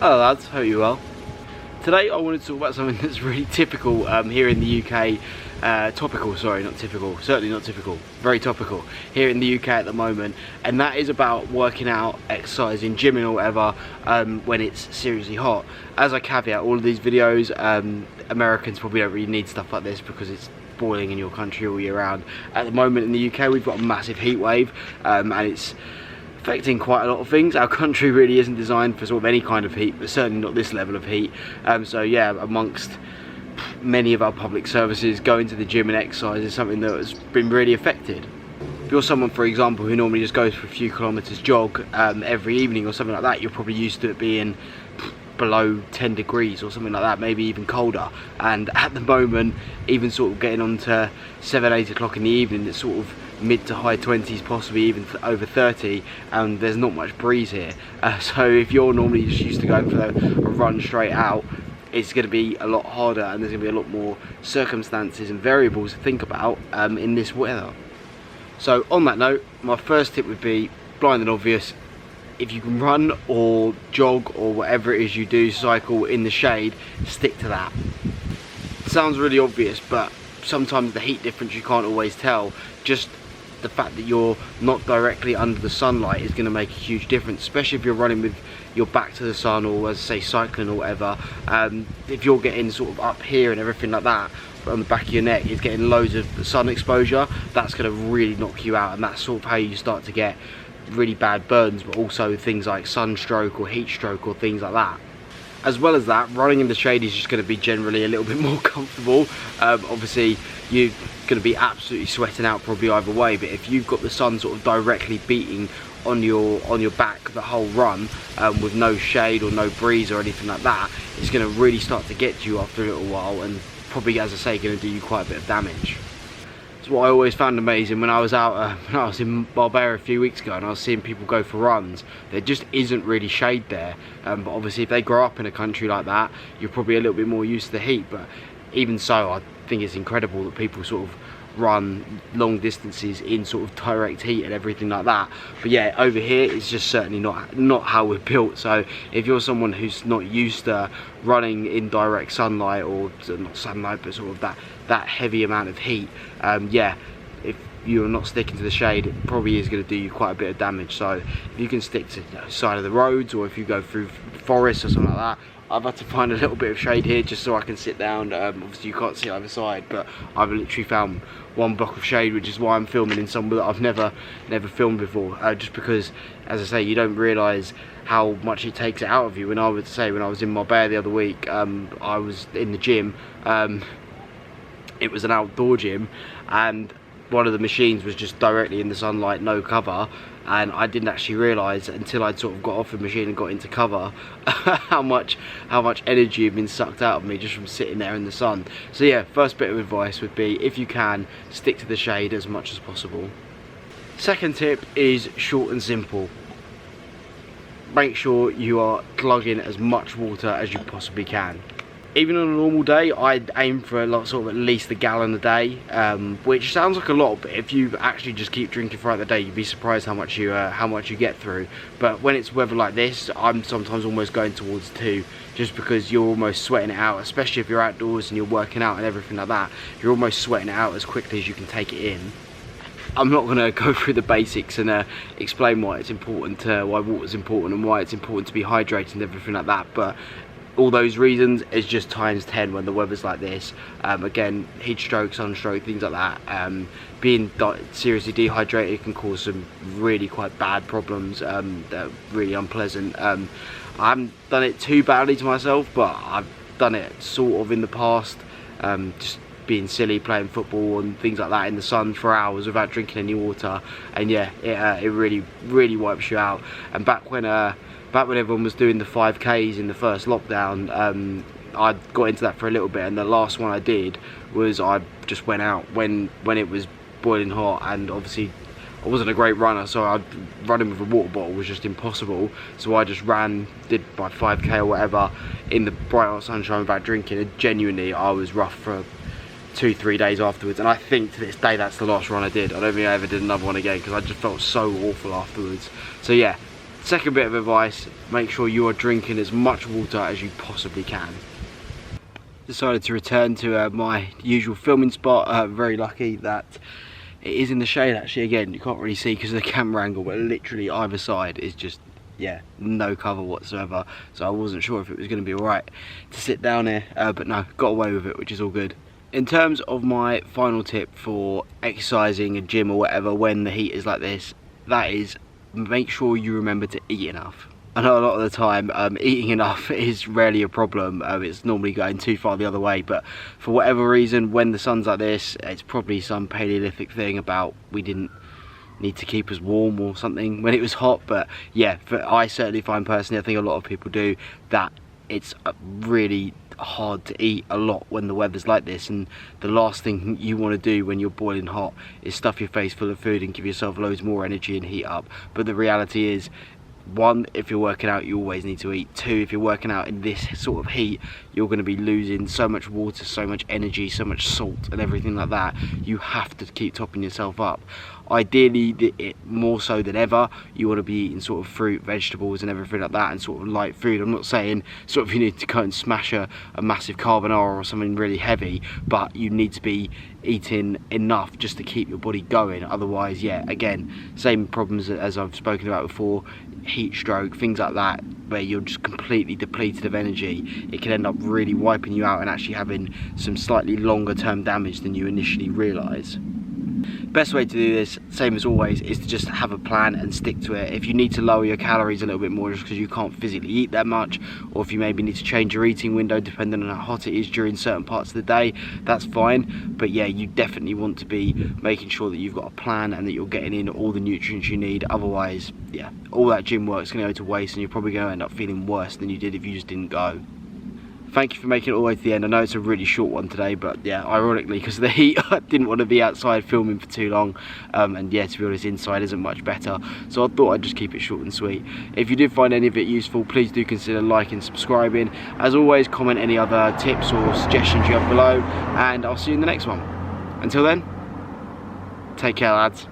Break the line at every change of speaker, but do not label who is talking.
Hello lads, hope you're well. Today I wanted to talk about something that's really typical here in the UK, topical, sorry, not typical, certainly not typical, very topical here in the UK at the moment, and that is about working out, exercising, gymming or whatever when it's seriously hot. As I caveat all of these videos, Americans probably don't really need stuff like this because it's boiling in your country all year round. At the moment in the UK we've got a massive heat wave and it's affecting quite a lot of things. Our country really isn't designed for sort of any kind of heat, but certainly not this level of heat. So yeah, amongst many of our public services, going to the gym and exercise is something that has been really affected. If you're someone, for example, who normally just goes for a few kilometres jog every evening or something like that, you're probably used to it being below 10 degrees or something like that, maybe even colder. And at the moment, even sort of getting on to 7-8 o'clock in the evening, it's sort of mid to high 20s, possibly even over 30, and there's not much breeze here. So if you're normally just used to going for a run straight out, it's going to be a lot harder, and there's going to be a lot more circumstances and variables to think about in this weather. So on that note, my first tip would be blind and obvious. If you can run or jog or whatever it is you do, cycle in the shade, stick to that. It sounds really obvious, but sometimes the heat difference you can't always tell. Just the fact that you're not directly under the sunlight is going to make a huge difference, especially if you're running with your back to the sun, or as I say, cycling or whatever. If you're getting sort of up here and everything like that on the back of your neck, is getting loads of sun exposure, that's going to really knock you out, and that's sort of how you start to get really bad burns, but also things like sunstroke or heat stroke or things like that. As well as that, running in the shade is just going to be generally a little bit more comfortable. Obviously you're going to be absolutely sweating out probably either way, but if you've got the sun sort of directly beating on your back the whole run with no shade or no breeze or anything like that, it's going to really start to get to you after a little while, and probably, as I say, going to do you quite a bit of damage. It's what I always found amazing when I was out when I was in Marbella a few weeks ago and I was seeing people go for runs. There just isn't really shade there, but obviously if they grow up in a country like that, you're probably a little bit more used to the heat. But even so, I think it's incredible that people sort of run long distances in sort of direct heat and everything like that. But yeah, over here it's just certainly not how we're built. So if you're someone who's not used to running in direct sunlight, or not sunlight but sort of that heavy amount of heat, yeah, if you're not sticking to the shade, it probably is going to do you quite a bit of damage. So if you can stick to the side of the roads, or if you go through forests or something like that. I've had to find a little bit of shade here just so I can sit down. Obviously you can't see either side, but I've literally found one block of shade, which is why I'm filming in somewhere that I've never filmed before, just because, as I say, you don't realise how much it takes it out of you. When I was in Marbella the other week, I was in the gym. It was an outdoor gym, and one of the machines was just directly in the sunlight, no cover, and I didn't actually realise until I'd sort of got off the machine and got into cover how much energy had been sucked out of me just from sitting there in the sun. So yeah, first bit of advice would be, if you can, stick to the shade as much as possible. Second tip is short and simple. Make sure you are glugging as much water as you possibly can. Even on a normal day, I'd aim for sort of at least a gallon a day, which sounds like a lot, but if you actually just keep drinking throughout the day, you'd be surprised how much you get through. But when it's weather like this, I'm sometimes almost going towards 2, just because you're almost sweating it out, especially if you're outdoors and you're working out and everything like that. You're almost sweating it out as quickly as you can take it in. I'm not going to go through the basics and explain why it's important, why water's important and why it's important to be hydrated and everything like that, but all those reasons is just times 10 when the weather's like this. Again, heat stroke, sunstroke, things like that. Being seriously dehydrated can cause some really quite bad problems that are really unpleasant. I haven't done it too badly to myself, but I've done it sort of in the past, just being silly, playing football and things like that in the sun for hours without drinking any water, and yeah, it really wipes you out. And back when everyone was doing the 5Ks in the first lockdown, I got into that for a little bit, and the last one I did was I just went out when it was boiling hot, and obviously I wasn't a great runner, so running with a water bottle was just impossible. So I just did my 5K or whatever in the bright hot sunshine without drinking, and genuinely I was rough for 2-3 days afterwards, and I think to this day that's the last run I did. I don't think I ever did another one again because I just felt so awful afterwards. So yeah, Second bit of advice, make sure you are drinking as much water as you possibly can. Decided to return to my usual filming spot. Very lucky that it is in the shade actually. Again, you can't really see because of the camera angle, but literally either side is just, yeah, no cover whatsoever. So I wasn't sure if it was going to be alright to sit down here, but no, got away with it, which is all good. In terms of my final tip for exercising, a gym or whatever, when the heat is like this, that is, make sure you remember to eat enough. I know a lot of the time eating enough is rarely a problem. It's normally going too far the other way, but for whatever reason, when the sun's like this, it's probably some Paleolithic thing about we didn't need to keep us warm or something when it was hot. But yeah, I certainly find personally, I think a lot of people do, that it's really hard to eat a lot when the weather's like this, and the last thing you want to do when you're boiling hot is stuff your face full of food and give yourself loads more energy and heat up. But the reality is, one, if you're working out, you always need to eat. Two, if you're working out in this sort of heat, you're going to be losing so much water, so much energy, so much salt and everything like that. You have to keep topping yourself up. Ideally, more so than ever, you want to be eating sort of fruit, vegetables and everything like that, and sort of light food. I'm not saying sort of you need to go and smash a massive carbonara or something really heavy, but you need to be eating enough just to keep your body going. Otherwise, yeah, again, same problems as I've spoken about before, heat stroke, things like that, where you're just completely depleted of energy. It can end up really wiping you out and actually having some slightly longer term damage than you initially realise. Best way to do this, same as always, is to just have a plan and stick to it. If you need to lower your calories a little bit more just because you can't physically eat that much, or if you maybe need to change your eating window depending on how hot it is during certain parts of the day, that's fine. But yeah, you definitely want to be making sure that you've got a plan and that you're getting in all the nutrients you need. Otherwise, yeah, all that gym work's going to go to waste and you're probably going to end up feeling worse than you did if you just didn't go. Thank you for making it all the way to the end. I know it's a really short one today, but yeah, ironically, because of the heat, I didn't want to be outside filming for too long. And yeah, to be honest, inside isn't much better. So I thought I'd just keep it short and sweet. If you did find any of it useful, please do consider liking and subscribing. As always, comment any other tips or suggestions you have below, and I'll see you in the next one. Until then, take care, lads.